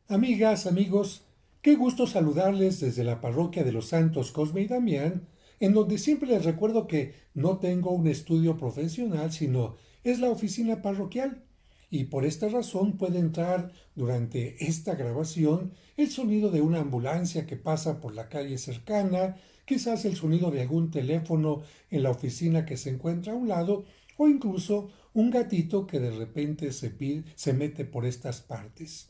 Amigas, amigos, qué gusto saludarles desde la parroquia de los Santos Cosme y Damián, en donde siempre les recuerdo que no tengo un estudio profesional, sino es la oficina parroquial. Y por esta razón puede entrar durante esta grabación el sonido de una ambulancia que pasa por la calle cercana, quizás el sonido de algún teléfono en la oficina que se encuentra a un lado, o incluso un gatito que de repente se mete por estas partes.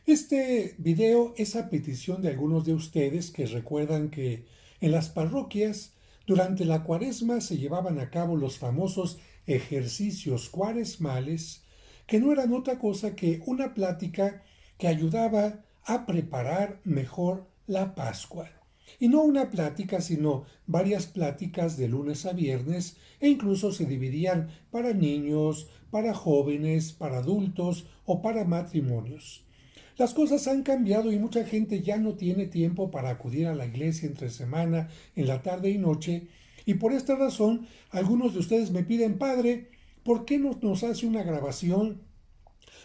Este video es a petición de algunos de ustedes que recuerdan que en las parroquias durante la cuaresma se llevaban a cabo los famosos ejercicios cuaresmales, que no eran otra cosa que una plática que ayudaba a preparar mejor la Pascua. Y no una plática, sino varias pláticas de lunes a viernes, e incluso se dividían para niños, para jóvenes, para adultos o para matrimonios. Las cosas han cambiado y mucha gente ya no tiene tiempo para acudir a la iglesia entre semana, en la tarde y noche, y por esta razón algunos de ustedes me piden, Padre, ¿por qué no nos hace una grabación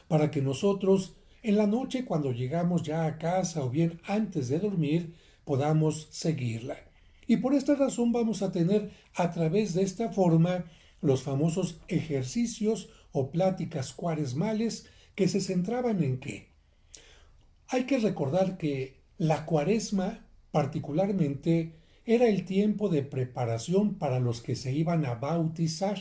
para que nosotros en la noche cuando llegamos ya a casa o bien antes de dormir podamos seguirla? Y por esta razón vamos a tener a través de esta forma los famosos ejercicios o pláticas cuaresmales que se centraban en qué. Hay que recordar que la cuaresma particularmente era el tiempo de preparación para los que se iban a bautizar.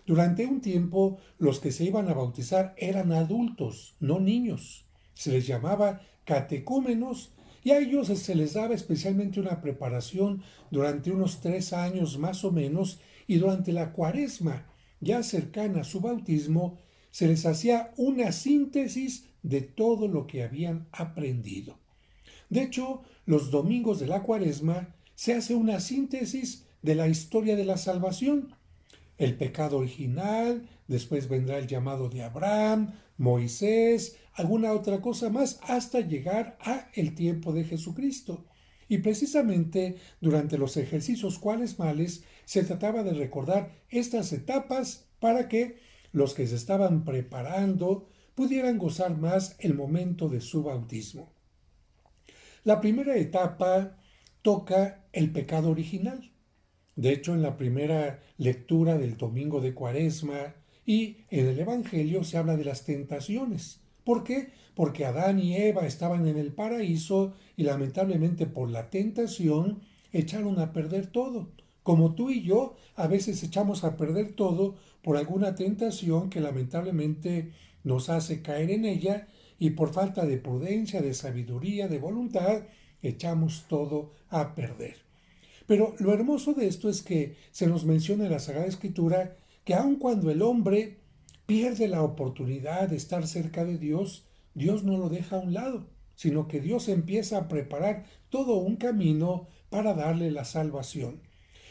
Durante un tiempo los que se iban a bautizar eran adultos, no niños. Se les llamaba catecúmenos y a ellos se les daba especialmente una preparación durante unos 3 años más o menos, y durante la cuaresma, ya cercana a su bautismo, se les hacía una síntesis de todo lo que habían aprendido. De hecho, los domingos de la cuaresma se hace una síntesis de la historia de la salvación, el pecado original, después vendrá el llamado de Abraham, Moisés, alguna otra cosa más, hasta llegar a el tiempo de Jesucristo. Y precisamente durante los ejercicios cuaresmales se trataba de recordar estas etapas para que los que se estaban preparando pudieran gozar más el momento de su bautismo. La primera etapa toca el pecado original. De hecho, en la primera lectura del domingo de Cuaresma y en el Evangelio se habla de las tentaciones. ¿Por qué? Porque Adán y Eva estaban en el paraíso y lamentablemente por la tentación echaron a perder todo. Como tú y yo a veces echamos a perder todo por alguna tentación que lamentablemente nos hace caer en ella, y por falta de prudencia, de sabiduría, de voluntad, echamos todo a perder. Pero lo hermoso de esto es que se nos menciona en la Sagrada Escritura que aun cuando el hombre pierde la oportunidad de estar cerca de Dios, Dios no lo deja a un lado, sino que Dios empieza a preparar todo un camino para darle la salvación.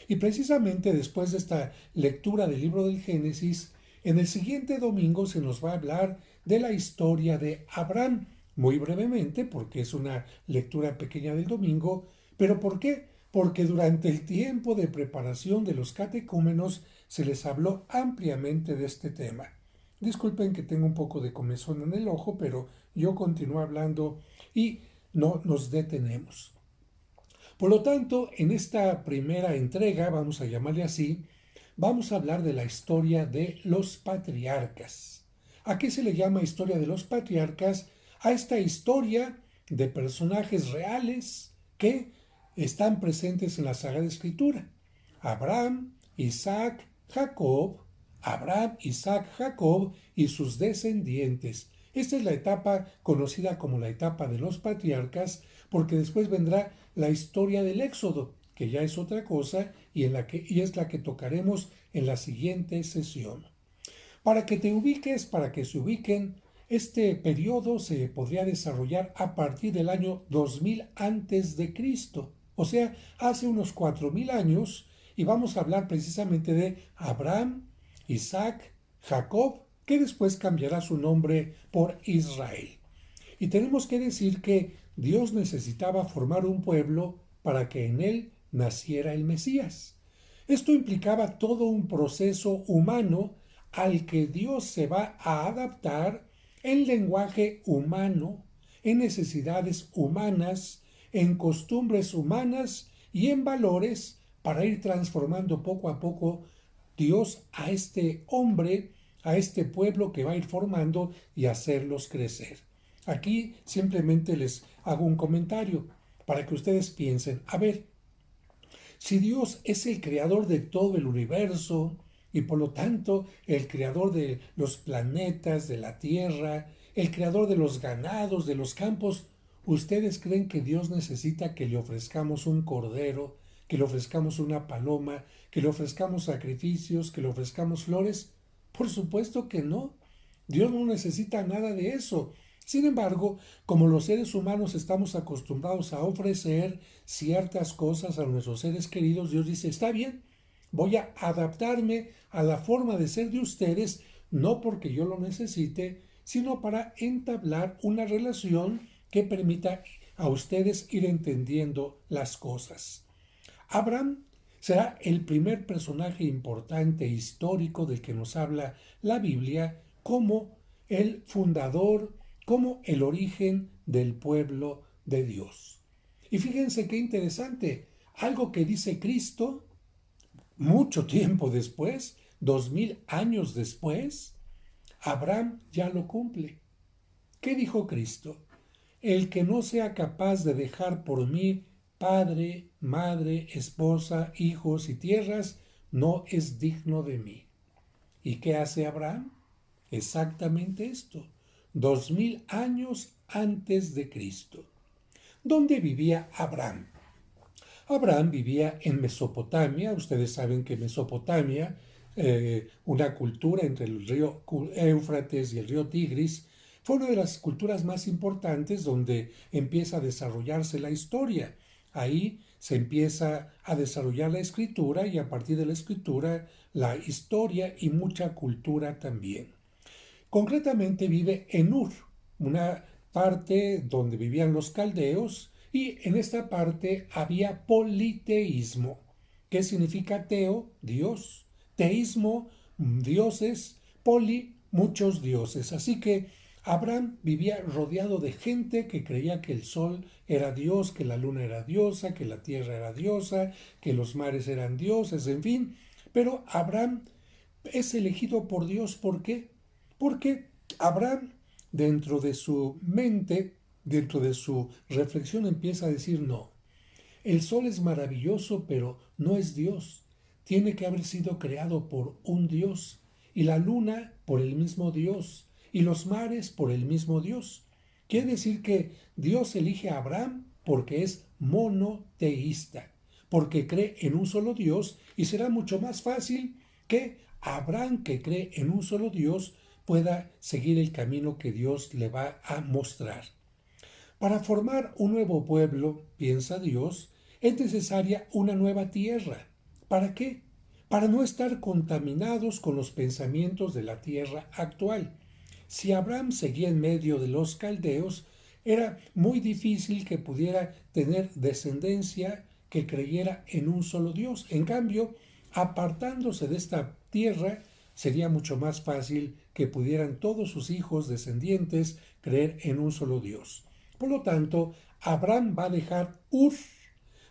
Y precisamente después de esta lectura del libro del Génesis, en el siguiente domingo se nos va a hablar de la historia de Abraham, muy brevemente, porque es una lectura pequeña del domingo. ¿Pero por qué? Porque durante el tiempo de preparación de los catecúmenos se les habló ampliamente de este tema. Disculpen que tengo un poco de comezón en el ojo, pero yo continúo hablando y no nos detenemos. Por lo tanto, en esta primera entrega, vamos a llamarle así, vamos a hablar de la historia de los patriarcas. ¿A qué se le llama historia de los patriarcas? A esta historia de personajes reales que están presentes en la Sagrada Escritura. Abraham, Isaac, Jacob, Abraham, Isaac, Jacob y sus descendientes. Esta es la etapa conocida como la etapa de los patriarcas, porque después vendrá la historia del Éxodo, que ya es otra cosa y es la que tocaremos en la siguiente sesión. Para que te ubiques, para que se ubiquen, este periodo se podría desarrollar a partir del año 2000 antes de Cristo, o sea, hace unos 4000 años, y vamos a hablar precisamente de Abraham, Isaac, Jacob, que después cambiará su nombre por Israel. Y tenemos que decir que Dios necesitaba formar un pueblo para que en él naciera el Mesías. Esto implicaba todo un proceso humano al que Dios se va a adaptar en lenguaje humano, en necesidades humanas, en costumbres humanas y en valores para ir transformando poco a poco Dios a este hombre, a este pueblo que va a ir formando y hacerlos crecer. Aquí simplemente les hago un comentario para que ustedes piensen, a ver, si Dios es el creador de todo el universo y por lo tanto el creador de los planetas, de la Tierra, el creador de los ganados, de los campos, ¿ustedes creen que Dios necesita que le ofrezcamos un cordero, que le ofrezcamos una paloma, que le ofrezcamos sacrificios, que le ofrezcamos flores? Por supuesto que no. Dios no necesita nada de eso. Sin embargo, como los seres humanos estamos acostumbrados a ofrecer ciertas cosas a nuestros seres queridos, Dios dice, está bien, voy a adaptarme a la forma de ser de ustedes, no porque yo lo necesite, sino para entablar una relación que permita a ustedes ir entendiendo las cosas. Abraham será el primer personaje importante histórico del que nos habla la Biblia como el fundador, como el origen del pueblo de Dios. Y fíjense qué interesante, algo que dice Cristo mucho tiempo después, 2000 años después, Abraham ya lo cumple. ¿Qué dijo Cristo? El que no sea capaz de dejar por mí padre, madre, esposa, hijos y tierras, no es digno de mí. ¿Y qué hace Abraham? Exactamente esto, 2000 años antes de Cristo. ¿Dónde vivía Abraham? Abraham vivía en Mesopotamia. Ustedes saben que Mesopotamia, una cultura entre el río Éufrates y el río Tigris, fue una de las culturas más importantes donde empieza a desarrollarse la historia. Ahí se empieza a desarrollar la escritura y a partir de la escritura la historia y mucha cultura también. Concretamente vive en Ur, una parte donde vivían los caldeos, y en esta parte había politeísmo. ¿Qué significa teo? Dios. Teísmo, dioses. Poli, muchos dioses. Así que Abraham vivía rodeado de gente que creía que el sol era Dios, que la luna era diosa, que la tierra era diosa, que los mares eran dioses, en fin. Pero Abraham es elegido por Dios. ¿Por qué? Porque Abraham, dentro de su mente, dentro de su reflexión, empieza a decir, no, el sol es maravilloso, pero no es Dios. Tiene que haber sido creado por un Dios, y la luna por el mismo Dios, y los mares por el mismo Dios. Quiere decir que Dios elige a Abraham porque es monoteísta, porque cree en un solo Dios, y será mucho más fácil que Abraham, que cree en un solo Dios, pueda seguir el camino que Dios le va a mostrar. Para formar un nuevo pueblo, piensa Dios, es necesaria una nueva tierra. ¿Para qué? Para no estar contaminados con los pensamientos de la tierra actual. Si Abraham seguía en medio de los caldeos, era muy difícil que pudiera tener descendencia que creyera en un solo Dios. En cambio, apartándose de esta tierra, sería mucho más fácil que pudieran todos sus hijos descendientes creer en un solo Dios. Por lo tanto, Abraham va a dejar Ur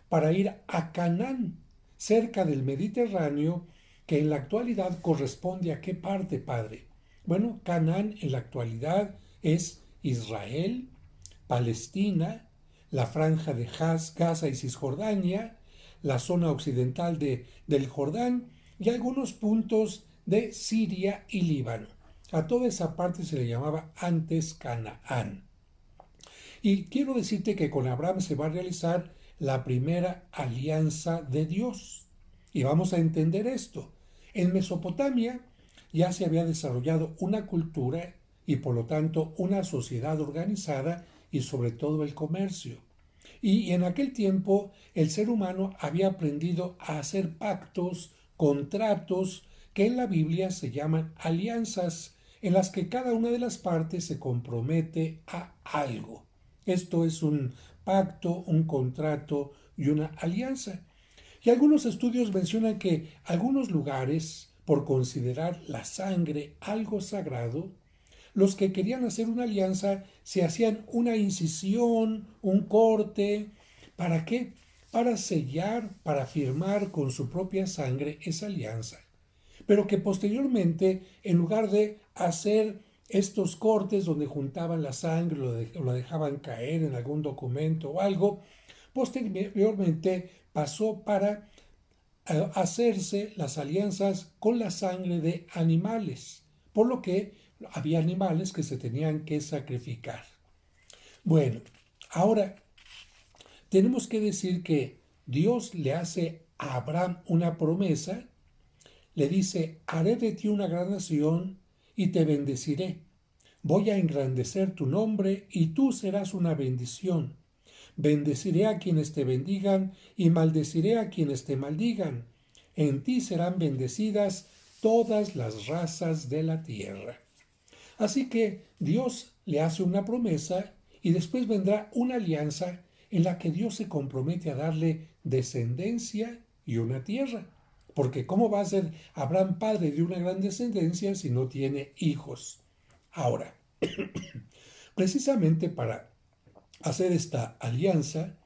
para ir a Canaán, cerca del Mediterráneo, que en la actualidad corresponde a qué parte, padre. Bueno, Canaán en la actualidad es Israel, Palestina, la franja de Gaza y Cisjordania, la zona occidental del Jordán y algunos puntos de Siria y Líbano. A toda esa parte se le llamaba antes Canaán. Y quiero decirte que con Abraham se va a realizar la primera alianza de Dios. Y vamos a entender esto. En Mesopotamia ya se había desarrollado una cultura y por lo tanto una sociedad organizada y sobre todo el comercio. Y en aquel tiempo el ser humano había aprendido a hacer pactos, contratos, que en la Biblia se llaman alianzas, en las que cada una de las partes se compromete a algo. Esto es un pacto, un contrato y una alianza. Y algunos estudios mencionan que algunos lugares, por considerar la sangre algo sagrado, los que querían hacer una alianza se hacían una incisión, un corte. ¿Para qué? Para sellar, para firmar con su propia sangre esa alianza. Pero que posteriormente, en lugar de hacer estos cortes donde juntaban la sangre o la dejaban caer en algún documento o algo, posteriormente pasó para hacerse las alianzas con la sangre de animales, por lo que había animales que se tenían que sacrificar. Bueno, ahora tenemos que decir que Dios le hace a Abraham una promesa, le dice, haré de ti una gran nación y te bendeciré. Voy a engrandecer tu nombre y tú serás una bendición. Bendeciré a quienes te bendigan y maldeciré a quienes te maldigan. En ti serán bendecidas todas las razas de la tierra. Así que Dios le hace una promesa y después vendrá una alianza en la que Dios se compromete a darle descendencia y una tierra. Porque ¿cómo va a ser Abraham padre de una gran descendencia si no tiene hijos? Ahora, precisamente para hacer esta alianza,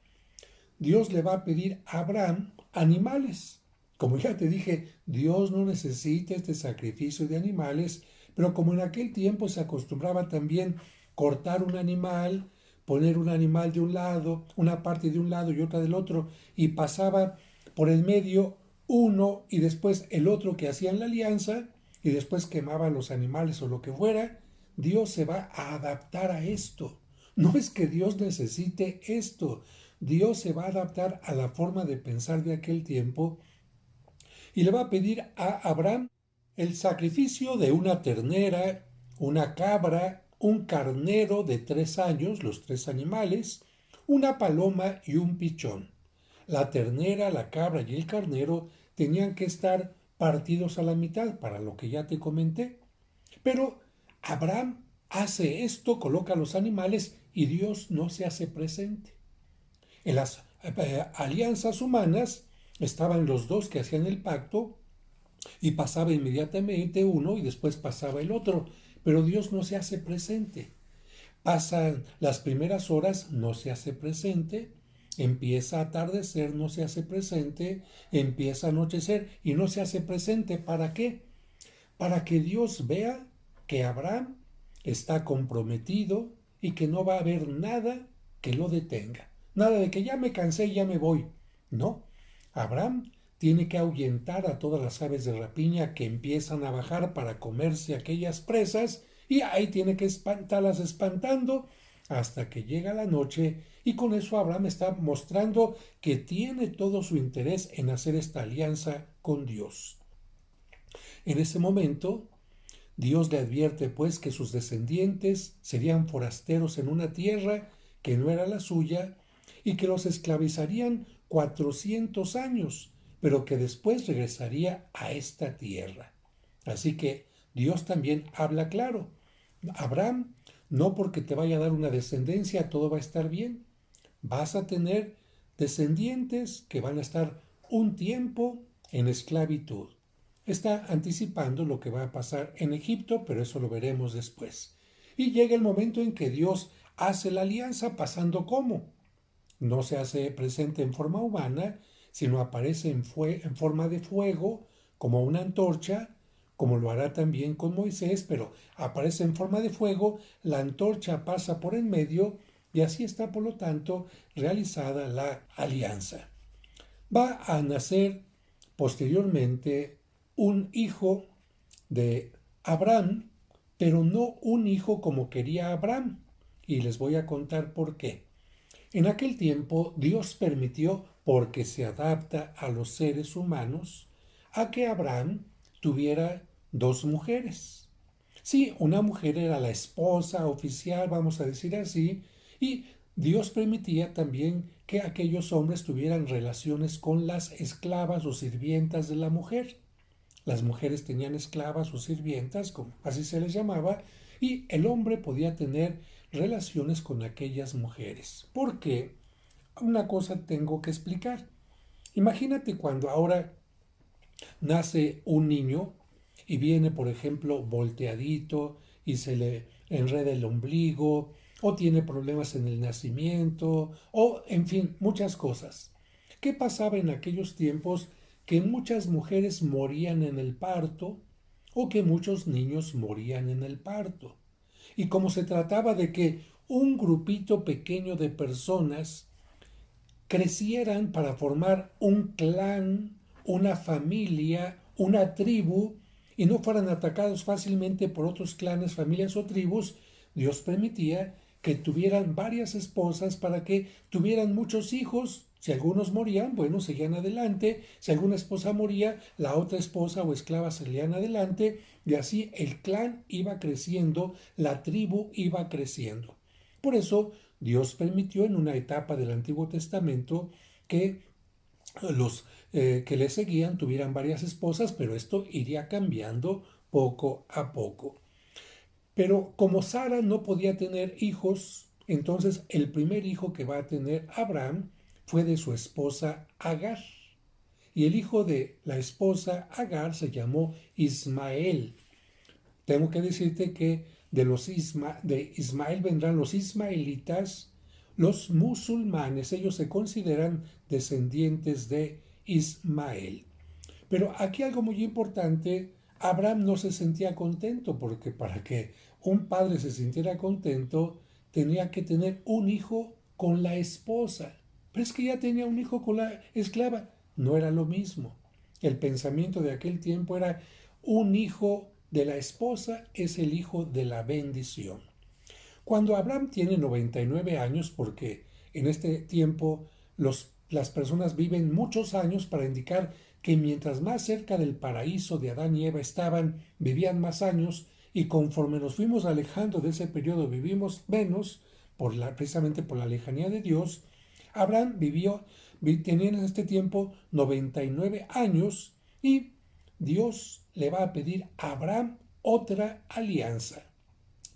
Dios le va a pedir a Abraham animales. Como ya te dije, Dios no necesita este sacrificio de animales, pero como en aquel tiempo se acostumbraba también cortar un animal, poner un animal de un lado, una parte de un lado y otra del otro, y pasaba por el medio uno y después el otro que hacían la alianza, y después quemaban los animales o lo que fuera, Dios se va a adaptar a esto. No es que Dios necesite esto, Dios se va a adaptar a la forma de pensar de aquel tiempo y le va a pedir a Abraham el sacrificio de una ternera, una cabra, un carnero de 3 años, los 3 animales, una paloma y un pichón. La ternera, la cabra y el carnero tenían que estar partidos a la mitad, para lo que ya te comenté. Pero Abraham hace esto, coloca los animales y Dios no se hace presente. En las alianzas humanas estaban los dos que hacían el pacto y pasaba inmediatamente uno y después pasaba el otro, pero Dios no se hace presente. Pasan las primeras horas, no se hace presente, empieza a atardecer, no se hace presente, empieza a anochecer y no se hace presente. ¿Para qué? Para que Dios vea que Abraham está comprometido y que no va a haber nada que lo detenga. Nada de que ya me cansé y ya me voy. No. Abraham tiene que ahuyentar a todas las aves de rapiña que empiezan a bajar para comerse aquellas presas y ahí tiene que espantarlas espantando hasta que llega la noche y con eso Abraham está mostrando que tiene todo su interés en hacer esta alianza con Dios. En ese momento, Dios le advierte pues que sus descendientes serían forasteros en una tierra que no era la suya y que los esclavizarían 400 años, pero que después regresaría a esta tierra. Así que Dios también habla claro. Abraham, no porque te vaya a dar una descendencia todo va a estar bien. Vas a tener descendientes que van a estar un tiempo en esclavitud. Está anticipando lo que va a pasar en Egipto, pero eso lo veremos después. Y llega el momento en que Dios hace la alianza pasando como. No se hace presente en forma humana, sino aparece en forma de fuego, como una antorcha, como lo hará también con Moisés, pero aparece en forma de fuego, la antorcha pasa por en medio y así está, por lo tanto, realizada la alianza. Va a nacer posteriormente un hijo de Abraham, pero no un hijo como quería Abraham. Y les voy a contar por qué. En aquel tiempo Dios permitió, porque se adapta a los seres humanos, a que Abraham tuviera dos mujeres. Sí, una mujer era la esposa oficial, vamos a decir así, y Dios permitía también que aquellos hombres tuvieran relaciones con las esclavas o sirvientas de la mujer. Las mujeres tenían esclavas o sirvientas, como así se les llamaba, y el hombre podía tener relaciones con aquellas mujeres. Porque una cosa tengo que explicar. Imagínate cuando ahora nace un niño y viene, por ejemplo, volteadito y se le enreda el ombligo, o tiene problemas en el nacimiento, o en fin, muchas cosas. ¿Qué pasaba en aquellos tiempos? Que muchas mujeres morían en el parto o que muchos niños morían en el parto. Y como se trataba de que un grupito pequeño de personas crecieran para formar un clan, una familia, una tribu, y no fueran atacados fácilmente por otros clanes, familias o tribus, Dios permitía que tuvieran varias esposas para que tuvieran muchos hijos. Si algunos morían, bueno, seguían adelante. Si alguna esposa moría, la otra esposa o esclava seguían adelante. Y así el clan iba creciendo, la tribu iba creciendo. Por eso Dios permitió en una etapa del Antiguo Testamento que los que le seguían tuvieran varias esposas, pero esto iría cambiando poco a poco. Pero como Sara no podía tener hijos, entonces el primer hijo que va a tener Abraham fue de su esposa Agar. Y el hijo de la esposa Agar se llamó Ismael. Tengo que decirte que de Ismael vendrán los ismaelitas, los musulmanes, ellos se consideran descendientes de Ismael. Pero aquí algo muy importante, Abraham no se sentía contento porque para que un padre se sintiera contento tenía que tener un hijo con la esposa. Pero es que ya tenía un hijo con la esclava. No era lo mismo. El pensamiento de aquel tiempo era un hijo de la esposa es el hijo de la bendición. Cuando Abraham tiene 99 años, porque en este tiempo las personas viven muchos años para indicar que mientras más cerca del paraíso de Adán y Eva estaban, vivían más años, y conforme nos fuimos alejando de ese periodo vivimos menos, precisamente por la lejanía de Dios. Abraham tenía en este tiempo 99 años y Dios le va a pedir a Abraham otra alianza.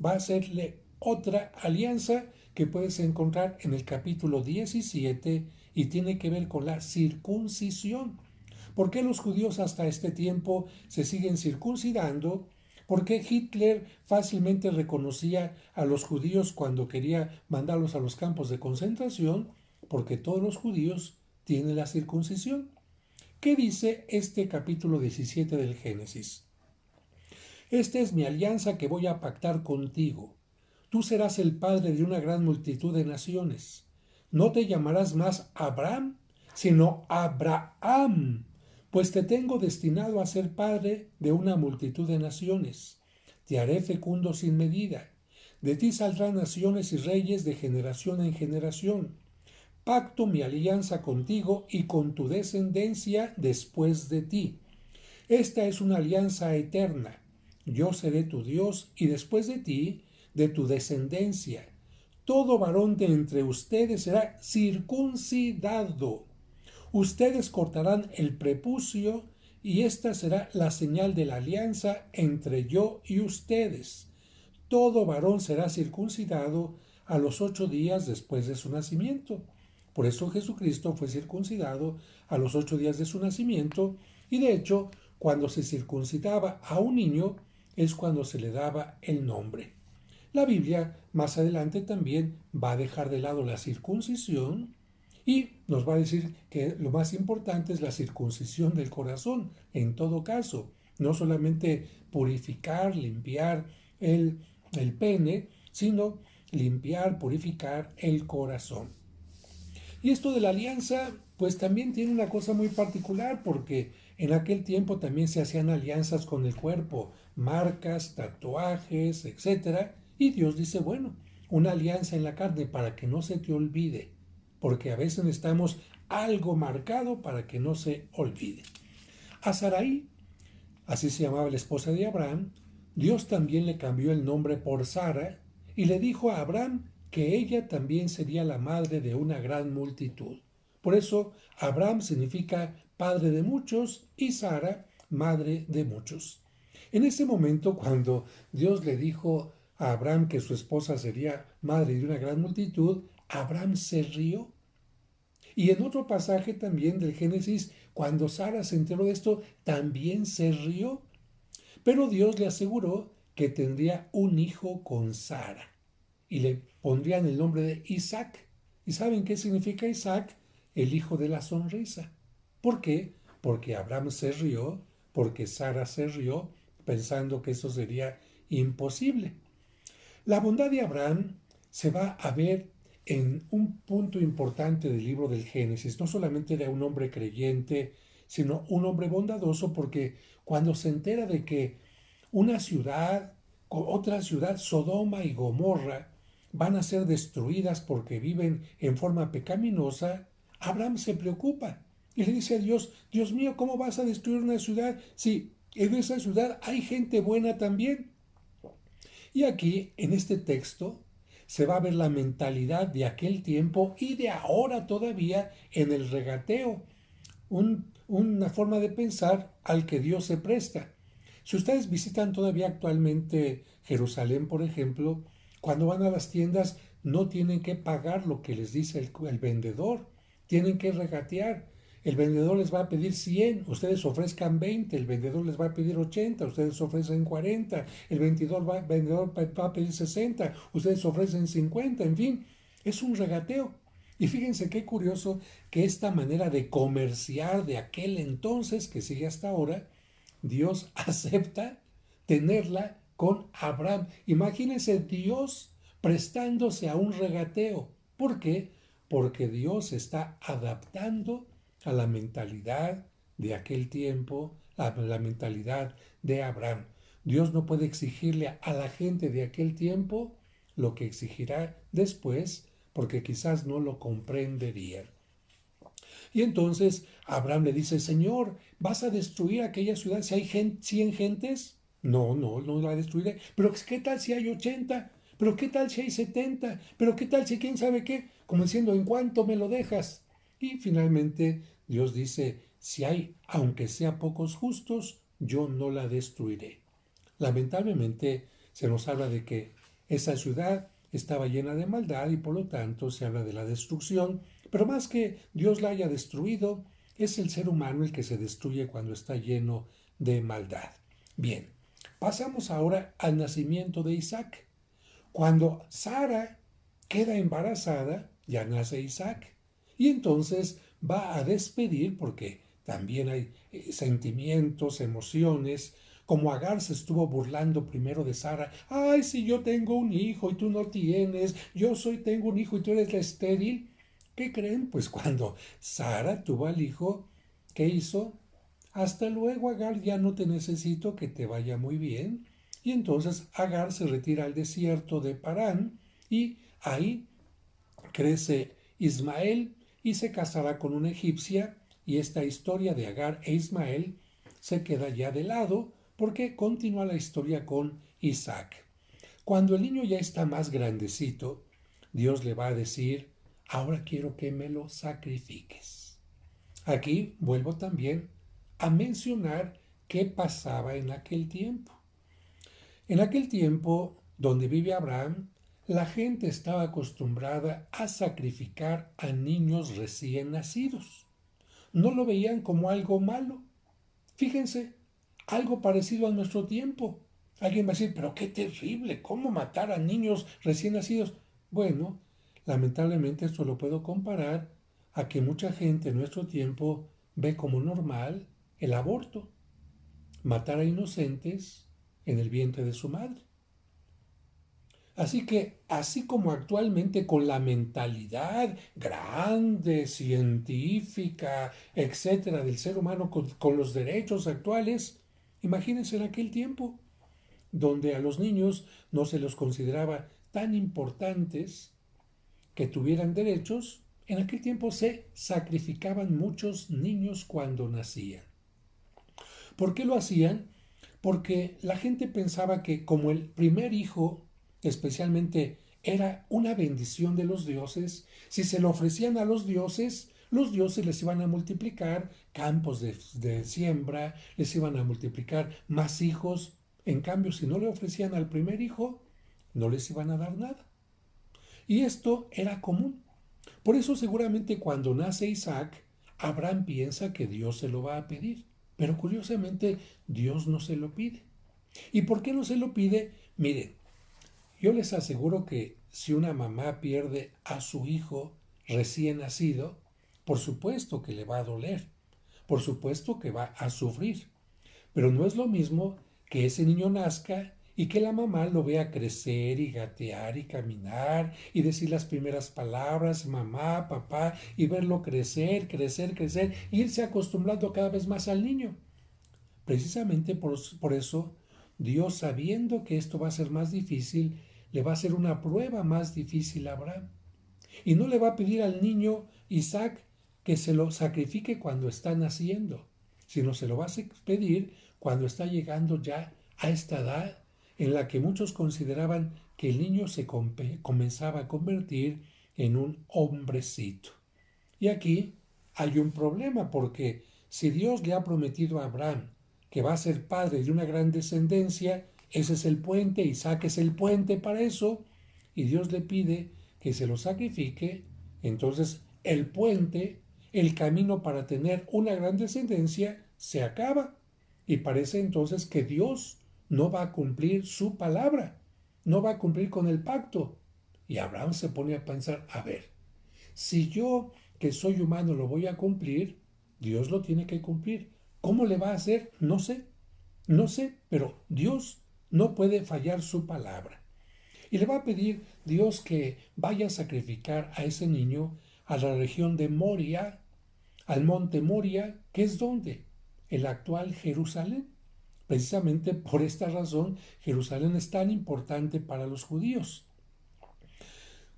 Va a hacerle otra alianza que puedes encontrar en el capítulo 17 y tiene que ver con la circuncisión. ¿Por qué los judíos hasta este tiempo se siguen circuncidando? ¿Por qué Hitler fácilmente reconocía a los judíos cuando quería mandarlos a los campos de concentración? Porque todos los judíos tienen la circuncisión. ¿Qué dice este capítulo 17 del Génesis? Esta es mi alianza que voy a pactar contigo. Tú serás el padre de una gran multitud de naciones. No te llamarás más Abraham, sino Abraham, pues te tengo destinado a ser padre de una multitud de naciones. Te haré fecundo sin medida. De ti saldrán naciones y reyes de generación en generación. Pacto mi alianza contigo y con tu descendencia después de ti. Esta es una alianza eterna. Yo seré tu Dios y después de ti, de tu descendencia. Todo varón de entre ustedes será circuncidado. Ustedes cortarán el prepucio y esta será la señal de la alianza entre yo y ustedes. Todo varón será circuncidado a los 8 días después de su nacimiento. Por eso Jesucristo fue circuncidado a los 8 días de su nacimiento y de hecho cuando se circuncidaba a un niño es cuando se le daba el nombre. La Biblia más adelante también va a dejar de lado la circuncisión y nos va a decir que lo más importante es la circuncisión del corazón, en todo caso, no solamente purificar, limpiar el pene, sino limpiar, purificar el corazón. Y esto de la alianza, pues también tiene una cosa muy particular, porque en aquel tiempo también se hacían alianzas con el cuerpo, marcas, tatuajes, etcétera, y Dios dice, bueno, una alianza en la carne para que no se te olvide, porque a veces necesitamos algo marcado para que no se olvide. A Sarai, así se llamaba la esposa de Abraham, Dios también le cambió el nombre por Sara y le dijo a Abraham que ella también sería la madre de una gran multitud. Por eso Abraham significa padre de muchos y Sara madre de muchos. En ese momento, cuando Dios le dijo a Abraham que su esposa sería madre de una gran multitud, Abraham se rió. Y en otro pasaje también del Génesis, cuando Sara se enteró de esto, también se rió. Pero Dios le aseguró que tendría un hijo con Sara y le pondrían el nombre de Isaac. ¿Y saben qué significa Isaac? El hijo de la sonrisa. ¿Por qué? Porque Abraham se rió, porque Sara se rió, pensando que eso sería imposible. La bondad de Abraham se va a ver en un punto importante del libro del Génesis. No solamente era un hombre creyente, sino un hombre bondadoso, porque cuando se entera de que una ciudad, otra ciudad, Sodoma y Gomorra, van a ser destruidas porque viven en forma pecaminosa, Abraham se preocupa y le dice a Dios, Dios mío, ¿cómo vas a destruir una ciudad si en esa ciudad hay gente buena también? Y aquí, en este texto, se va a ver la mentalidad de aquel tiempo y de ahora todavía en el regateo, una forma de pensar al que Dios se presta. Si ustedes visitan todavía actualmente Jerusalén, por ejemplo, cuando van a las tiendas no tienen que pagar lo que les dice el vendedor, tienen que regatear. El vendedor les va a pedir 100, ustedes ofrezcan 20, el vendedor les va a pedir 80, ustedes ofrecen 40, el vendedor va a pedir 60, ustedes ofrecen 50, en fin, es un regateo. Y fíjense qué curioso que esta manera de comerciar de aquel entonces, que sigue hasta ahora, Dios acepta tenerla con Abraham. Imagínense Dios prestándose a un regateo. ¿Por qué? Porque Dios está adaptando a la mentalidad de aquel tiempo, a la mentalidad de Abraham. Dios no puede exigirle a la gente de aquel tiempo lo que exigirá después, porque quizás no lo comprenderían. Y entonces Abraham le dice, Señor, ¿vas a destruir aquella ciudad si hay 100 gentes? No, no, no la destruiré. Pero ¿qué tal si hay 80? ¿Pero qué tal si hay 70? ¿Pero qué tal si quién sabe qué? Como diciendo, ¿en cuánto me lo dejas? Y finalmente Dios dice, si hay, aunque sea pocos justos, yo no la destruiré. Lamentablemente se nos habla de que esa ciudad estaba llena de maldad y por lo tanto se habla de la destrucción, pero más que Dios la haya destruido, es el ser humano el que se destruye cuando está lleno de maldad. Bien, pasamos ahora al nacimiento de Isaac. Cuando Sara queda embarazada, ya nace Isaac. Y entonces va a despedir, porque también hay sentimientos, emociones, como Agar se estuvo burlando primero de Sara. Ay, si yo tengo un hijo y tú no tienes, tengo un hijo y tú eres la estéril. ¿Qué creen? Pues cuando Sara tuvo al hijo, ¿qué hizo? Hasta luego, Agar, ya no te necesito, que te vaya muy bien. Y entonces Agar se retira al desierto de Parán y ahí crece Ismael y se casará con una egipcia, y esta historia de Agar e Ismael se queda ya de lado porque continúa la historia con Isaac. Cuando el niño ya está más grandecito, Dios le va a decir, ahora quiero que me lo sacrifiques. Aquí vuelvo también a mencionar qué pasaba en aquel tiempo. En aquel tiempo donde vive Abraham, la gente estaba acostumbrada a sacrificar a niños recién nacidos. No lo veían como algo malo. Fíjense, algo parecido a nuestro tiempo. Alguien va a decir, pero qué terrible, ¿cómo matar a niños recién nacidos? Bueno, lamentablemente esto lo puedo comparar a que mucha gente en nuestro tiempo ve como normal el aborto, matar a inocentes en el vientre de su madre. Así que, así como actualmente con la mentalidad grande, científica, etcétera, del ser humano con los derechos actuales, imagínense en aquel tiempo, donde a los niños no se los consideraba tan importantes que tuvieran derechos, en aquel tiempo se sacrificaban muchos niños cuando nacían. ¿Por qué lo hacían? Porque la gente pensaba que como el primer hijo, especialmente, era una bendición de los dioses, si se lo ofrecían a los dioses les iban a multiplicar campos de siembra, les iban a multiplicar más hijos. En cambio, si no le ofrecían al primer hijo, no les iban a dar nada. Y esto era común. Por eso seguramente cuando nace Isaac, Abraham piensa que Dios se lo va a pedir. Pero curiosamente Dios no se lo pide. ¿Y por qué no se lo pide? Miren, yo les aseguro que si una mamá pierde a su hijo recién nacido, por supuesto que le va a doler, por supuesto que va a sufrir, pero no es lo mismo que ese niño nazca y que la mamá lo vea crecer y gatear y caminar y decir las primeras palabras, mamá, papá, y verlo crecer, crecer, crecer, e irse acostumbrando cada vez más al niño. Precisamente por eso, Dios, sabiendo que esto va a ser más difícil, le va a hacer una prueba más difícil a Abraham. Y no le va a pedir al niño Isaac que se lo sacrifique cuando está naciendo, sino se lo va a pedir cuando está llegando ya a esta edad en la que muchos consideraban que el niño se comenzaba a convertir en un hombrecito. Y aquí hay un problema porque si Dios le ha prometido a Abraham que va a ser padre de una gran descendencia, ese es el puente, Isaac es el puente para eso, y Dios le pide que se lo sacrifique, entonces el puente, el camino para tener una gran descendencia, se acaba. Y parece entonces que Dios no va a cumplir su palabra, no va a cumplir con el pacto. Y Abraham se pone a pensar, a ver, si yo que soy humano lo voy a cumplir, Dios lo tiene que cumplir. ¿Cómo le va a hacer? No sé, no sé, pero Dios no puede fallar su palabra. Y le va a pedir Dios que vaya a sacrificar a ese niño a la región de Moria, al monte Moria, que es donde el actual Jerusalén. Precisamente por esta razón, Jerusalén es tan importante para los judíos.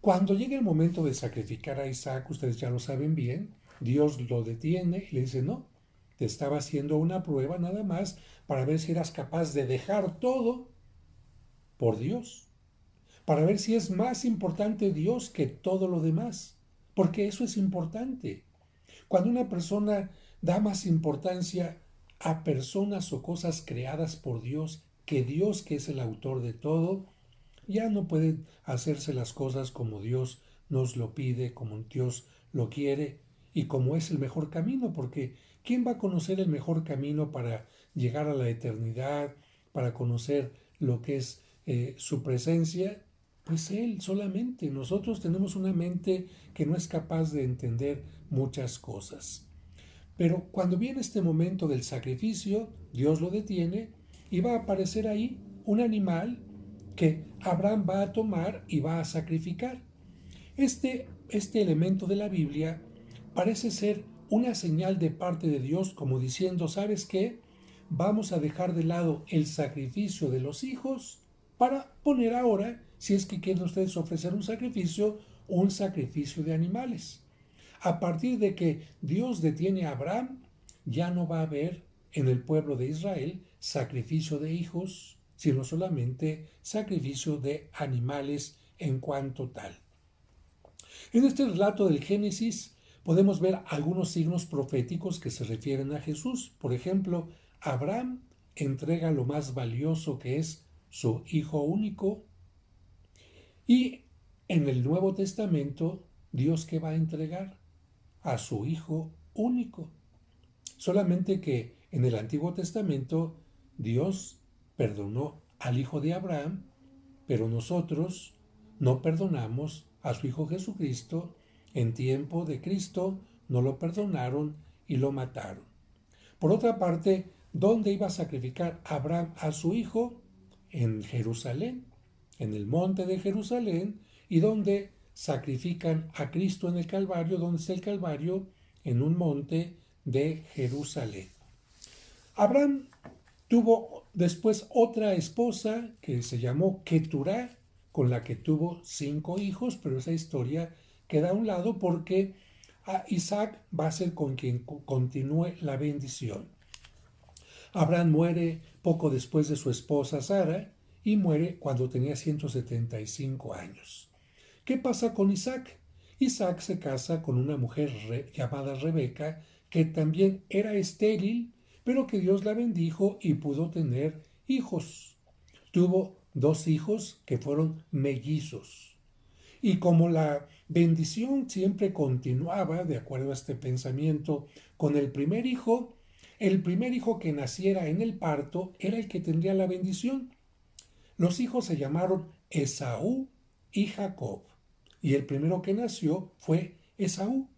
Cuando llega el momento de sacrificar a Isaac, ustedes ya lo saben bien, Dios lo detiene y le dice, no, te estaba haciendo una prueba nada más para ver si eras capaz de dejar todo por Dios, para ver si es más importante Dios que todo lo demás, porque eso es importante. Cuando una persona da más importancia a personas o cosas creadas por Dios, que es el autor de todo, ya no pueden hacerse las cosas como Dios nos lo pide, como Dios lo quiere y como es el mejor camino, porque ¿quién va a conocer el mejor camino para llegar a la eternidad, para conocer lo que es su presencia? Pues Él solamente. Nosotros tenemos una mente que no es capaz de entender muchas cosas. Pero cuando viene este momento del sacrificio, Dios lo detiene y va a aparecer ahí un animal que Abraham va a tomar y va a sacrificar. Este elemento de la Biblia parece ser una señal de parte de Dios como diciendo, ¿sabes qué? Vamos a dejar de lado el sacrificio de los hijos para poner ahora, si es que quieren ustedes ofrecer un sacrificio de animales. A partir de que Dios detiene a Abraham, ya no va a haber en el pueblo de Israel sacrificio de hijos, sino solamente sacrificio de animales en cuanto tal. En este relato del Génesis podemos ver algunos signos proféticos que se refieren a Jesús. Por ejemplo, Abraham entrega lo más valioso que es su hijo único. Y en el Nuevo Testamento, ¿Dios qué va a entregar? A su hijo único. Solamente que en el Antiguo Testamento Dios perdonó al hijo de Abraham, pero nosotros no perdonamos a su hijo Jesucristo. En tiempo de Cristo no lo perdonaron y lo mataron. Por otra parte, ¿dónde iba a sacrificar Abraham a su hijo? En Jerusalén, en el monte de Jerusalén, y donde sacrifican a Cristo en el Calvario, donde está el Calvario, en un monte de Jerusalén. Abraham tuvo después otra esposa que se llamó Keturá, con la que tuvo 5 hijos, pero esa historia queda a un lado porque a Isaac va a ser con quien continúe la bendición. Abraham muere poco después de su esposa Sara y muere cuando tenía 175 años. ¿Qué pasa con Isaac? Isaac se casa con una mujer llamada Rebeca, que también era estéril, pero que Dios la bendijo y pudo tener hijos. Tuvo 2 hijos que fueron mellizos. Y como la bendición siempre continuaba, de acuerdo a este pensamiento, con el primer hijo, el primer hijo que naciera en el parto era el que tendría la bendición. Los hijos se llamaron Esaú y Jacob, y el primero que nació fue Esaú,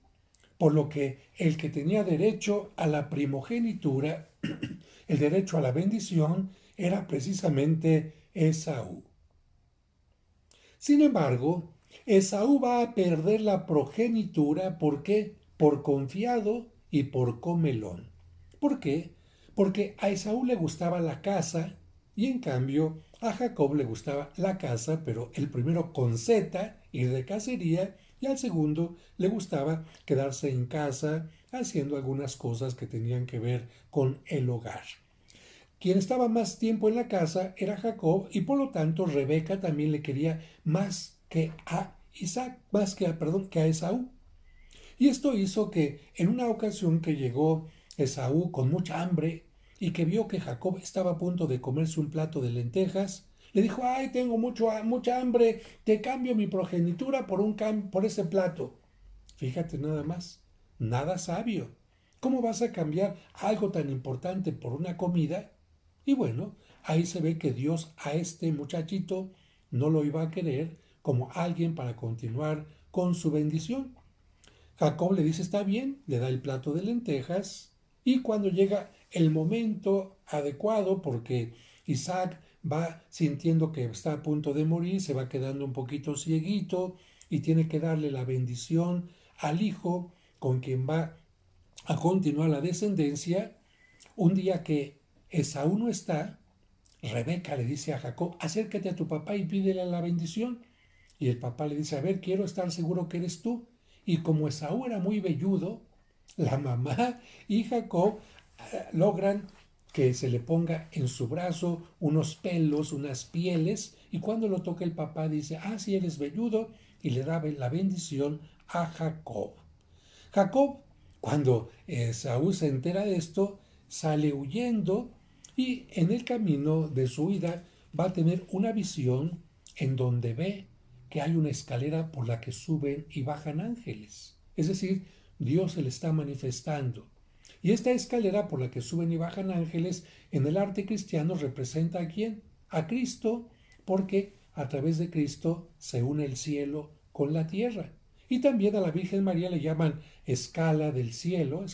por lo que el que tenía derecho a la primogenitura, el derecho a la bendición, era precisamente Esaú. Sin embargo, Esaú va a perder la progenitura, ¿por qué? Por confiado y por comelón. ¿Por qué? Porque a Esaú le gustaba la caza y en cambio a Jacob le gustaba la caza, pero el primero con Z, ir de cacería, y al segundo le gustaba quedarse en casa haciendo algunas cosas que tenían que ver con el hogar. Quien estaba más tiempo en la casa era Jacob y por lo tanto Rebeca también le quería más que a Isaac, que a Esaú. Y esto hizo que en una ocasión que llegó Esaú con mucha hambre y que vio que Jacob estaba a punto de comerse un plato de lentejas, le dijo: ay, tengo mucha hambre, te cambio mi progenitura por ese plato. Fíjate nada más, nada sabio. ¿Cómo vas a cambiar algo tan importante por una comida? Y bueno, ahí se ve que Dios a este muchachito no lo iba a querer como alguien para continuar con su bendición. Jacob le dice: está bien, le da el plato de lentejas y cuando llega el momento adecuado, porque Isaac va sintiendo que está a punto de morir, se va quedando un poquito cieguito y tiene que darle la bendición al hijo con quien va a continuar la descendencia, un día que Esaú no está, Rebeca le dice a Jacob: acércate a tu papá y pídele la bendición. Y el papá le dice: a ver, quiero estar seguro que eres tú. Y como Esaú era muy velludo, la mamá y Jacob logran que se le ponga en su brazo unos pelos, unas pieles, y cuando lo toca el papá dice: ah, sí, eres velludo, y le da la bendición a Jacob. Jacob, cuando Saúl se entera de esto, sale huyendo y en el camino de su huida va a tener una visión en donde ve que hay una escalera por la que suben y bajan ángeles. Es decir, Dios se le está manifestando. Y esta escalera por la que suben y bajan ángeles en el arte cristiano representa ¿a quién? A Cristo, porque a través de Cristo se une el cielo con la tierra. Y también a la Virgen María le llaman escalera del cielo,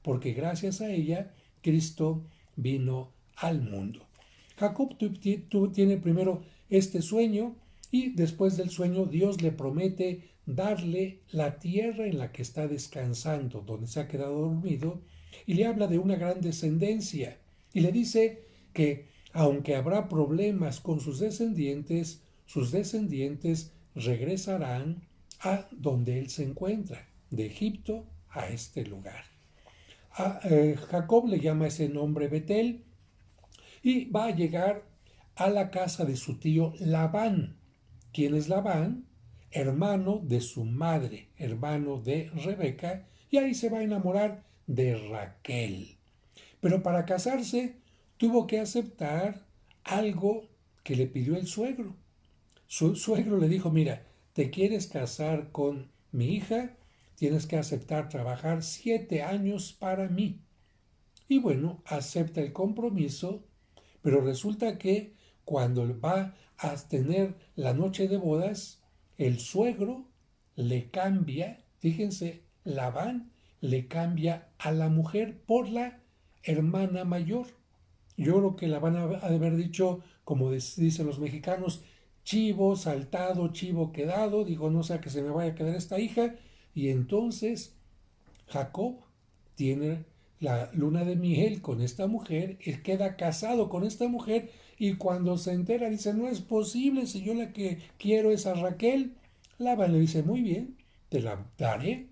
porque gracias a ella Cristo vino al mundo. Jacob tiene primero este sueño y después del sueño Dios le promete darle la tierra en la que está descansando, donde se ha quedado dormido, y le habla de una gran descendencia y le dice que aunque habrá problemas con sus descendientes regresarán a donde él se encuentra, de Egipto a este lugar. Jacob le llama ese nombre Betel y va a llegar a la casa de su tío Labán. ¿Quién es Labán? Hermano de su madre, hermano de Rebeca, y ahí se va a enamorar de Raquel. Pero para casarse tuvo que aceptar algo que le pidió el suegro. Su suegro le dijo: mira, te quieres casar con mi hija, tienes que aceptar trabajar 7 años para mí. Y bueno, acepta el compromiso, pero resulta que cuando va a tener la noche de bodas, el suegro le cambia, fíjense, Labán le cambia a la mujer por la hermana mayor. Yo creo que Labán ha de haber dicho, como dicen los mexicanos: chivo saltado, chivo quedado, digo, no sea que se me vaya a quedar esta hija. Y entonces Jacob tiene la luna de miel con esta mujer, él queda casado con esta mujer y cuando se entera dice: no es posible, si yo la que quiero es a Raquel. Labán le dice: muy bien, te la daré,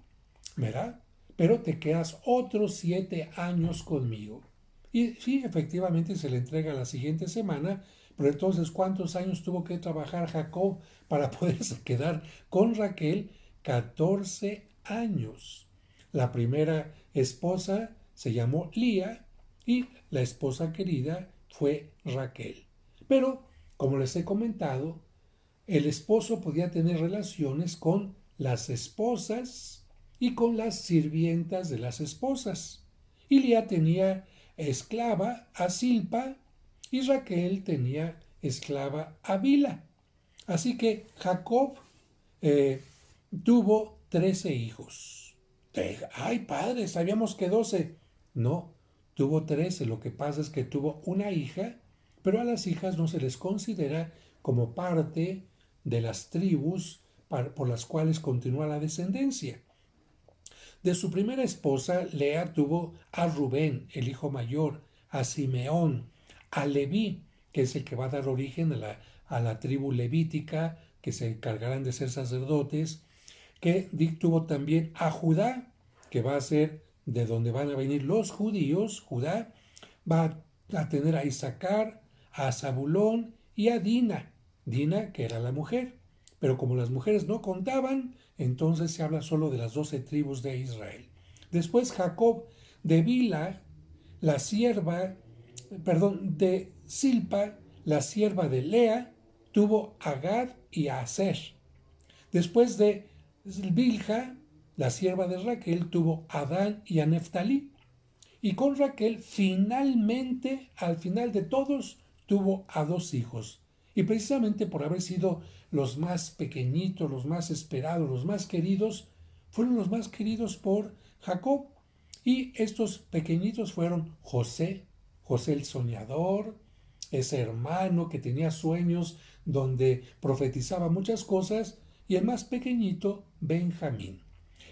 ¿verdad? Pero te quedas otros 7 años conmigo. Y sí, efectivamente se le entrega la siguiente semana, pero entonces ¿cuántos años tuvo que trabajar Jacob para poderse quedar con Raquel? 14 años. La primera esposa se llamó Lía y la esposa querida fue Raquel. Pero, como les he comentado, el esposo podía tener relaciones con las esposas y con las sirvientas de las esposas. Y Lea tenía esclava a Silpa y Raquel tenía esclava a Bila. Así que Jacob eh, tuvo 13 hijos. Ay, padre, sabíamos que 12. No, tuvo 13. Lo que pasa es que tuvo una hija, pero a las hijas no se les considera como parte de las tribus por las cuales continúa la descendencia. De su primera esposa, Lea tuvo a Rubén, el hijo mayor, a Simeón, a Leví, que es el que va a dar origen a la tribu levítica, que se encargarán de ser sacerdotes, que tuvo también a Judá, que va a ser de donde van a venir los judíos. Judá va a tener a Isaacar, a Zabulón y a Dina. Dina, que era la mujer. Pero como las mujeres no contaban, entonces se habla solo de las 12 tribus de Israel. Después Jacob de Bila, la sierva, de Silpa, la sierva de Lea, tuvo a Gad y a Aser. Después de Bilha, la sierva de Raquel, tuvo a Dan y a Neftalí. Y con Raquel, finalmente, al final de todos, tuvo a 2 hijos. Y precisamente por haber sido los más pequeñitos, los más esperados, los más queridos, fueron los más queridos por Jacob. Y estos pequeñitos fueron José, José el soñador, ese hermano que tenía sueños donde profetizaba muchas cosas, y el más pequeñito, Benjamín.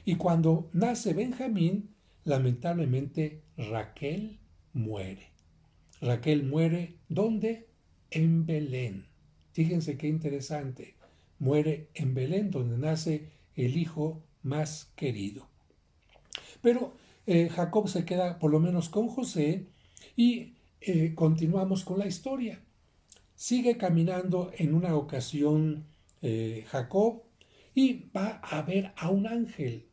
Y cuando nace Benjamín, lamentablemente Raquel muere. Raquel muere, ¿dónde? En Belén. Fíjense qué interesante. Muere en Belén, donde nace el hijo más querido. Pero Jacob se queda por lo menos con José y continuamos con la historia. Sigue caminando en una ocasión Jacob y va a ver a un ángel,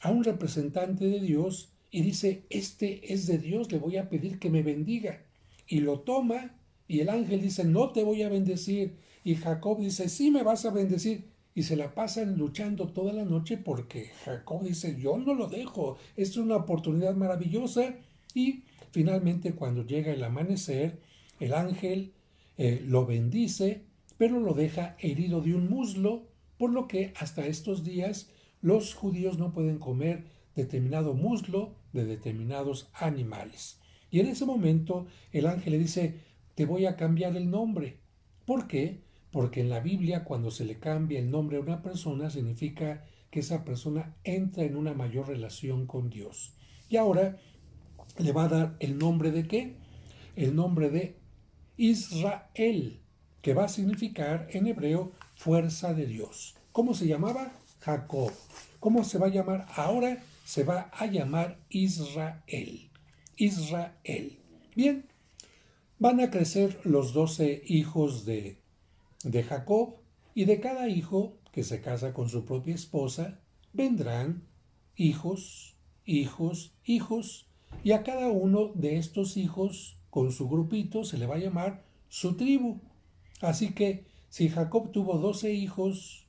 a un representante de Dios, y dice, este es de Dios, le voy a pedir que me bendiga. Y lo toma y el ángel dice, no te voy a bendecir. Y Jacob dice, sí me vas a bendecir. Y se la pasan luchando toda la noche porque Jacob dice, yo no lo dejo, es una oportunidad maravillosa. Y finalmente cuando llega el amanecer, el ángel lo bendice, pero lo deja herido de un muslo, por lo que hasta estos días los judíos no pueden comer determinado muslo de determinados animales. Y en ese momento el ángel le dice, te voy a cambiar el nombre. ¿Por qué? Porque en la Biblia cuando se le cambia el nombre a una persona significa que esa persona entra en una mayor relación con Dios. Y ahora le va a dar el nombre de ¿qué? El nombre de Israel, que va a significar en hebreo fuerza de Dios. ¿Cómo se llamaba? Jacob. ¿Cómo se va a llamar ahora? Se va a llamar Israel. Israel. Bien, van a crecer los 12 hijos de Jacob, y de cada hijo que se casa con su propia esposa vendrán hijos, hijos, hijos, y a cada uno de estos hijos con su grupito se le va a llamar su tribu. Así que si Jacob tuvo 12 hijos,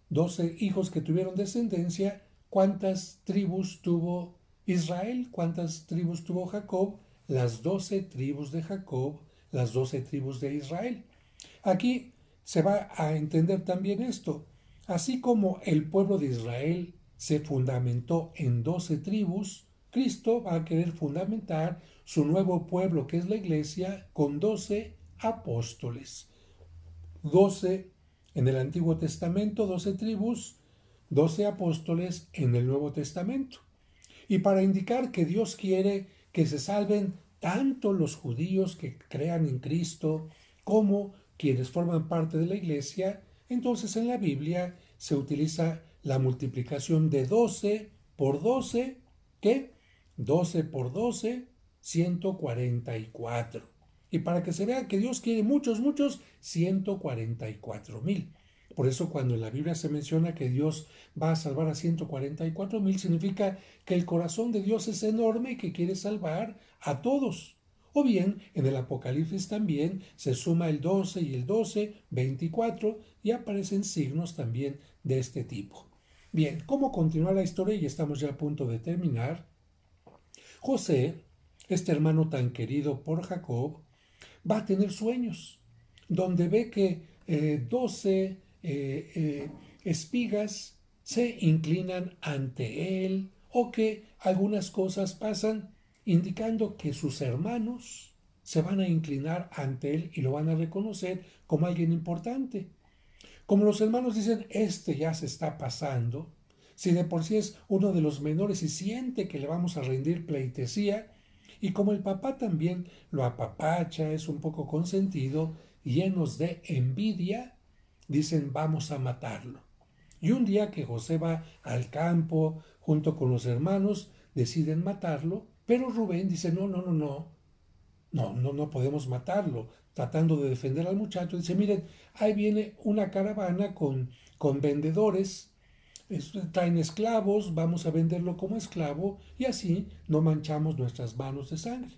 12 hijos que tuvieron descendencia, ¿cuántas tribus tuvo Israel? ¿Cuántas tribus tuvo Jacob? Las 12 tribus de Jacob, las 12 tribus de Israel. Aquí se va a entender también esto. Así como el pueblo de Israel se fundamentó en 12 tribus, Cristo va a querer fundamentar su nuevo pueblo, que es la iglesia, con 12 apóstoles. 12 en el Antiguo Testamento, 12 tribus, 12 apóstoles en el Nuevo Testamento. Y para indicar que Dios quiere que se salven tanto los judíos que crean en Cristo como quienes forman parte de la iglesia, entonces en la Biblia se utiliza la multiplicación de 12 por 12, ¿qué? 12 por 12, 144. Y para que se vea que Dios quiere muchos, muchos, 144,000. Por eso cuando en la Biblia se menciona que Dios va a salvar a 144,000, significa que el corazón de Dios es enorme y que quiere salvar a todos. O bien, en el Apocalipsis también se suma el 12 y el 12, 24, y aparecen signos también de este tipo. Bien, ¿cómo continúa la historia? Y estamos ya a punto de terminar. José, este hermano tan querido por Jacob, va a tener sueños, donde ve que 12 espigas se inclinan ante él o que algunas cosas pasan indicando que sus hermanos se van a inclinar ante él y lo van a reconocer como alguien importante. Como los hermanos dicen, este ya se está pasando, si de por sí es uno de los menores y siente que le vamos a rendir pleitesía, y como el papá también lo apapacha, es un poco consentido, llenos de envidia, dicen vamos a matarlo. Y un día que José va al campo junto con los hermanos, deciden matarlo, pero Rubén dice no podemos matarlo. Tratando de defender al muchacho, dice, miren, ahí viene una caravana con vendedores, traen esclavos, vamos a venderlo como esclavo y así no manchamos nuestras manos de sangre.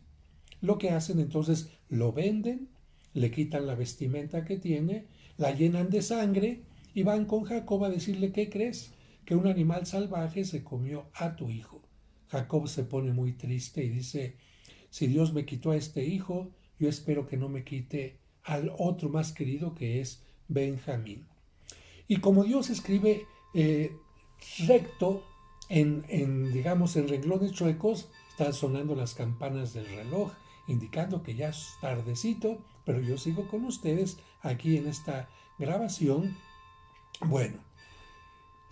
Lo que hacen entonces, lo venden, le quitan la vestimenta que tiene, la llenan de sangre y van con Jacob a decirle, ¿qué crees? Que un animal salvaje se comió a tu hijo. Jacob se pone muy triste y dice, si Dios me quitó a este hijo, yo espero que no me quite al otro más querido que es Benjamín. Y como Dios escribe recto digamos, en renglones chuecos, están sonando las campanas del reloj, indicando que ya es tardecito, pero yo sigo con ustedes aquí en esta grabación. Bueno,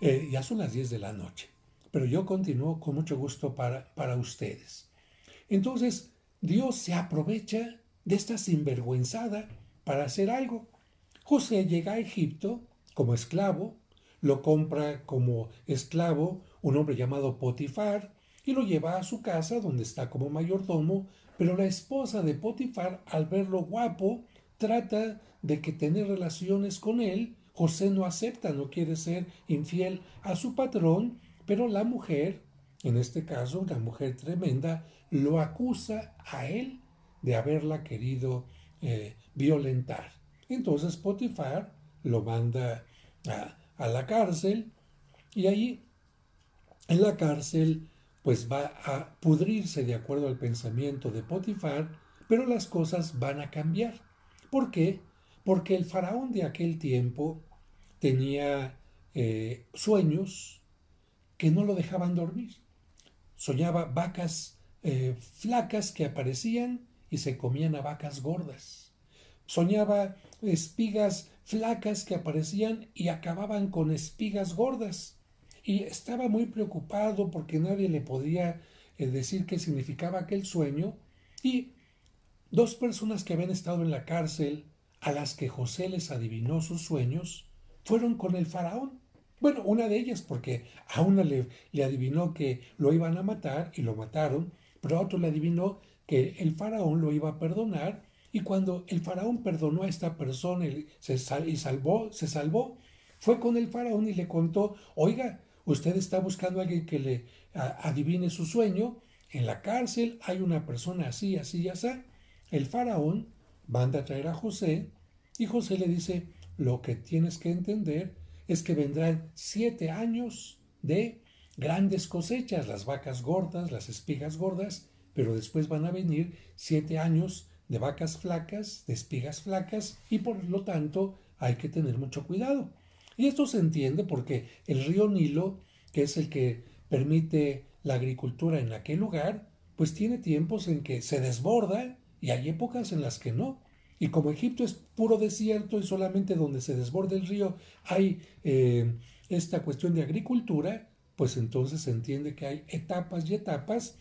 ya son las 10 de la noche, pero yo continúo con mucho gusto para ustedes. Entonces, Dios se aprovecha de esta sinvergüenzada para hacer algo. José llega a Egipto como esclavo, lo compra como esclavo un hombre llamado Potifar y lo lleva a su casa donde está como mayordomo, pero la esposa de Potifar, al verlo guapo, trata de que tener relaciones con él. José no acepta, no quiere ser infiel a su patrón, pero la mujer, en este caso una mujer tremenda, lo acusa a él de haberla querido violentar. Entonces Potifar lo manda a la cárcel y ahí en la cárcel pues va a pudrirse de acuerdo al pensamiento de Potifar, pero las cosas van a cambiar. ¿Por qué? Porque el faraón de aquel tiempo tenía sueños que no lo dejaban dormir. Soñaba vacas flacas que aparecían y se comían a vacas gordas. Soñaba espigas flacas que aparecían y acababan con espigas gordas. Y estaba muy preocupado porque nadie le podía decir qué significaba aquel sueño. Y dos personas que habían estado en la cárcel, a las que José les adivinó sus sueños, fueron con el faraón. Bueno, una de ellas porque a una le adivinó que lo iban a matar y lo mataron, pero a otro le adivinó que el faraón lo iba a perdonar y cuando el faraón perdonó a esta persona y se salvó, fue con el faraón y le contó, oiga, usted está buscando a alguien que le adivine su sueño, en la cárcel hay una persona así, así y así. El faraón manda a traer a José y José le dice, lo que tienes que entender es que vendrán 7 años de grandes cosechas, las vacas gordas, las espigas gordas, pero después van a venir 7 años de vacas flacas, de espigas flacas, y por lo tanto hay que tener mucho cuidado. Y esto se entiende porque el río Nilo, que es el que permite la agricultura en aquel lugar, pues tiene tiempos en que se desborda y hay épocas en las que no. Y como Egipto es puro desierto y solamente donde se desborda el río hay esta cuestión de agricultura, pues entonces se entiende que hay etapas y etapas.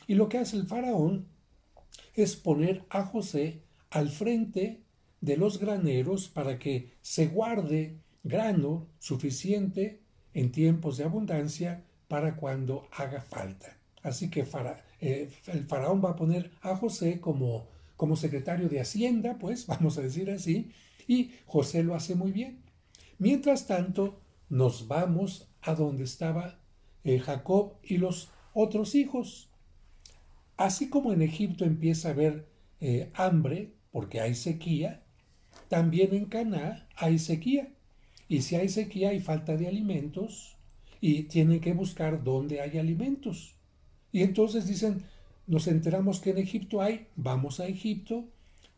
Y lo que hace el faraón es poner a José al frente de los graneros para que se guarde grano suficiente en tiempos de abundancia para cuando haga falta. Así que el faraón va a poner a José como secretario de Hacienda, pues vamos a decir así, y José lo hace muy bien. Mientras tanto, nos vamos a donde estaba Jacob y los otros hijos. Así como en Egipto empieza a haber hambre porque hay sequía, también en Canaán hay sequía. Y si hay sequía hay falta de alimentos y tienen que buscar dónde hay alimentos. Y entonces dicen, nos enteramos que en Egipto hay, vamos a Egipto,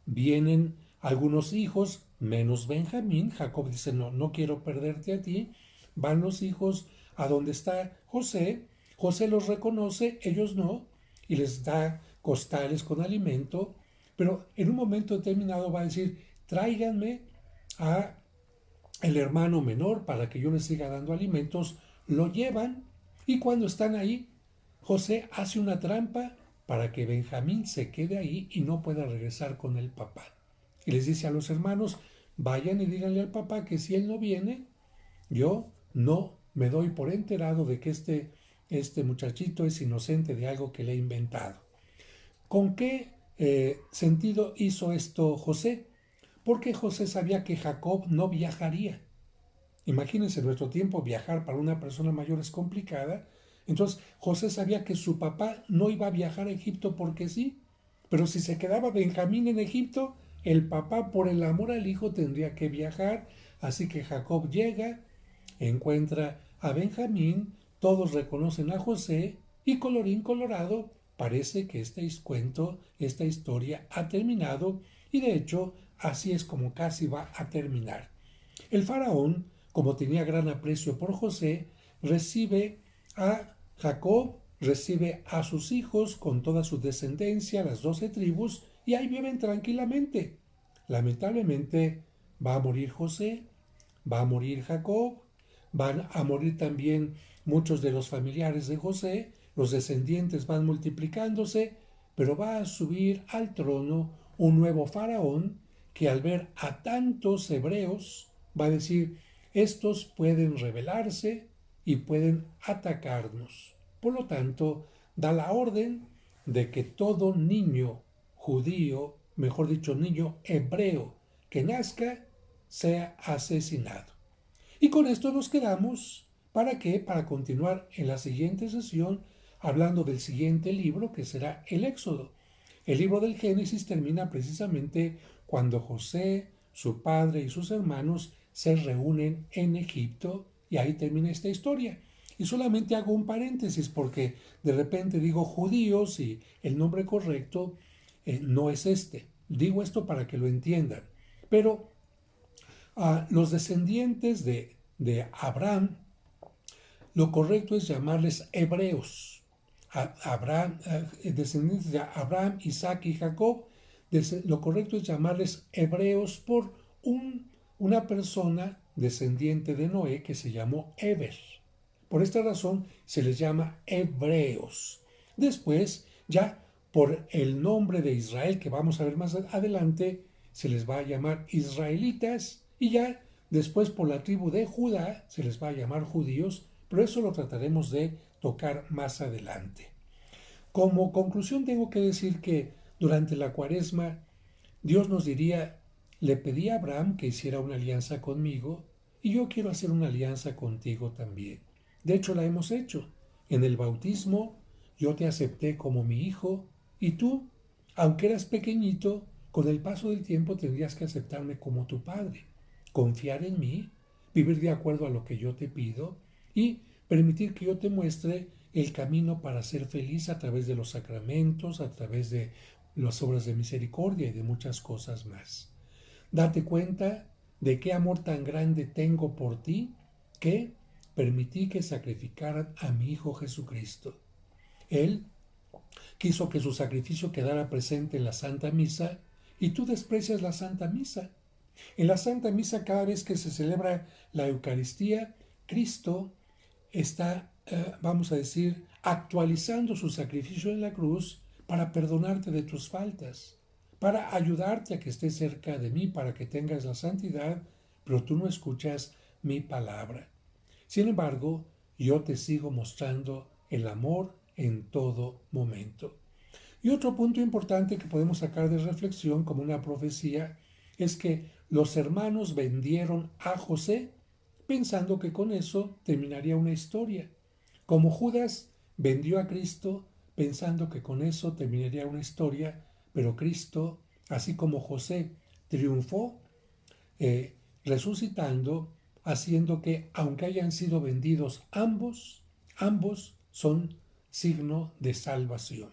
vienen algunos hijos, menos Benjamín. Jacob dice, no, no quiero perderte a ti. Van los hijos a donde está José. José los reconoce, ellos no, y les da costales con alimento, pero en un momento determinado va a decir, tráiganme a el hermano menor para que yo les siga dando alimentos. Lo llevan y cuando están ahí, José hace una trampa para que Benjamín se quede ahí y no pueda regresar con el papá. Y les dice a los hermanos, vayan y díganle al papá que si él no viene, yo no me doy por enterado de que este muchachito es inocente de algo que le he inventado. ¿Con qué sentido hizo esto José? Porque José sabía que Jacob no viajaría. Imagínense, en nuestro tiempo viajar para una persona mayor es complicada. Entonces José sabía que su papá no iba a viajar a Egipto porque sí, pero si se quedaba Benjamín en Egipto, el papá por el amor al hijo tendría que viajar. Así que Jacob llega, encuentra a Benjamín, todos reconocen a José y colorín colorado, parece que este cuento, esta historia ha terminado y de hecho así es como casi va a terminar. El faraón, como tenía gran aprecio por José, recibe a Jacob, recibe a sus hijos con toda su descendencia, las 12 tribus, y ahí viven tranquilamente. Lamentablemente va a morir José, va a morir Jacob, van a morir también muchos de los familiares de José, los descendientes van multiplicándose, pero va a subir al trono un nuevo faraón que al ver a tantos hebreos va a decir, estos pueden rebelarse y pueden atacarnos. Por lo tanto, da la orden de que todo niño judío, mejor dicho, niño hebreo que nazca, sea asesinado. Y con esto nos quedamos. ¿Para qué? Para continuar en la siguiente sesión hablando del siguiente libro que será el Éxodo. El libro del Génesis termina precisamente cuando José, su padre y sus hermanos se reúnen en Egipto y ahí termina esta historia. Y solamente hago un paréntesis porque de repente digo judíos y el nombre correcto no es este. Digo esto para que lo entiendan. Pero los descendientes de Abraham, lo correcto es llamarles hebreos. Abraham, descendientes de Abraham, Isaac y Jacob, lo correcto es llamarles hebreos por una persona descendiente de Noé que se llamó Eber. Por esta razón se les llama hebreos. Después, ya por el nombre de Israel que vamos a ver más adelante, se les va a llamar israelitas y ya después por la tribu de Judá se les va a llamar judíos, pero eso lo trataremos de tocar más adelante. Como conclusión tengo que decir que durante la Cuaresma Dios nos diría, le pedí a Abraham que hiciera una alianza conmigo y yo quiero hacer una alianza contigo también. De hecho la hemos hecho. En el bautismo yo te acepté como mi hijo y tú, aunque eras pequeñito, con el paso del tiempo tendrías que aceptarme como tu padre, confiar en mí, vivir de acuerdo a lo que yo te pido y permitir que yo te muestre el camino para ser feliz a través de los sacramentos, a través de las obras de misericordia y de muchas cosas más. Date cuenta de qué amor tan grande tengo por ti que permití que sacrificaran a mi Hijo Jesucristo. Él quiso que su sacrificio quedara presente en la Santa Misa y tú desprecias la Santa Misa. En la Santa Misa, cada vez que se celebra la Eucaristía, Cristo está, vamos a decir, actualizando su sacrificio en la cruz para perdonarte de tus faltas, para ayudarte a que estés cerca de mí, para que tengas la santidad, pero tú no escuchas mi palabra. Sin embargo, yo te sigo mostrando el amor en todo momento. Y otro punto importante que podemos sacar de reflexión como una profecía es que los hermanos vendieron a José pensando que con eso terminaría una historia. Como Judas vendió a Cristo pensando que con eso terminaría una historia, pero Cristo, así como José, triunfó resucitando, haciendo que, aunque hayan sido vendidos ambos son signo de salvación.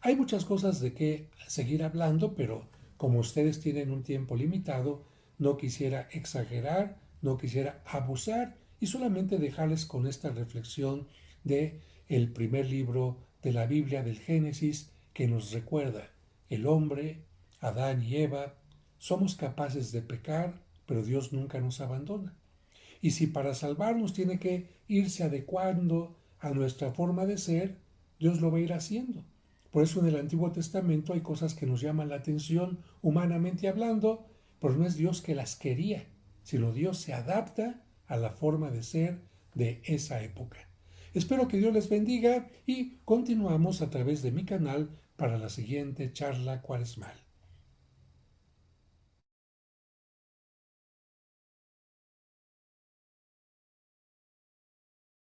Hay muchas cosas de qué seguir hablando, pero como ustedes tienen un tiempo limitado, no quisiera exagerar, no quisiera abusar y solamente dejarles con esta reflexión de el primer libro de la Biblia del Génesis que nos recuerda el hombre, Adán y Eva, somos capaces de pecar, pero Dios nunca nos abandona. Y si para salvarnos tiene que irse adecuando a nuestra forma de ser, Dios lo va a ir haciendo. Por eso en el Antiguo Testamento hay cosas que nos llaman la atención humanamente hablando, pero no es Dios que las quería, sino Dios se adapta a la forma de ser de esa época. Espero que Dios les bendiga y continuamos a través de mi canal para la siguiente charla cuaresmal.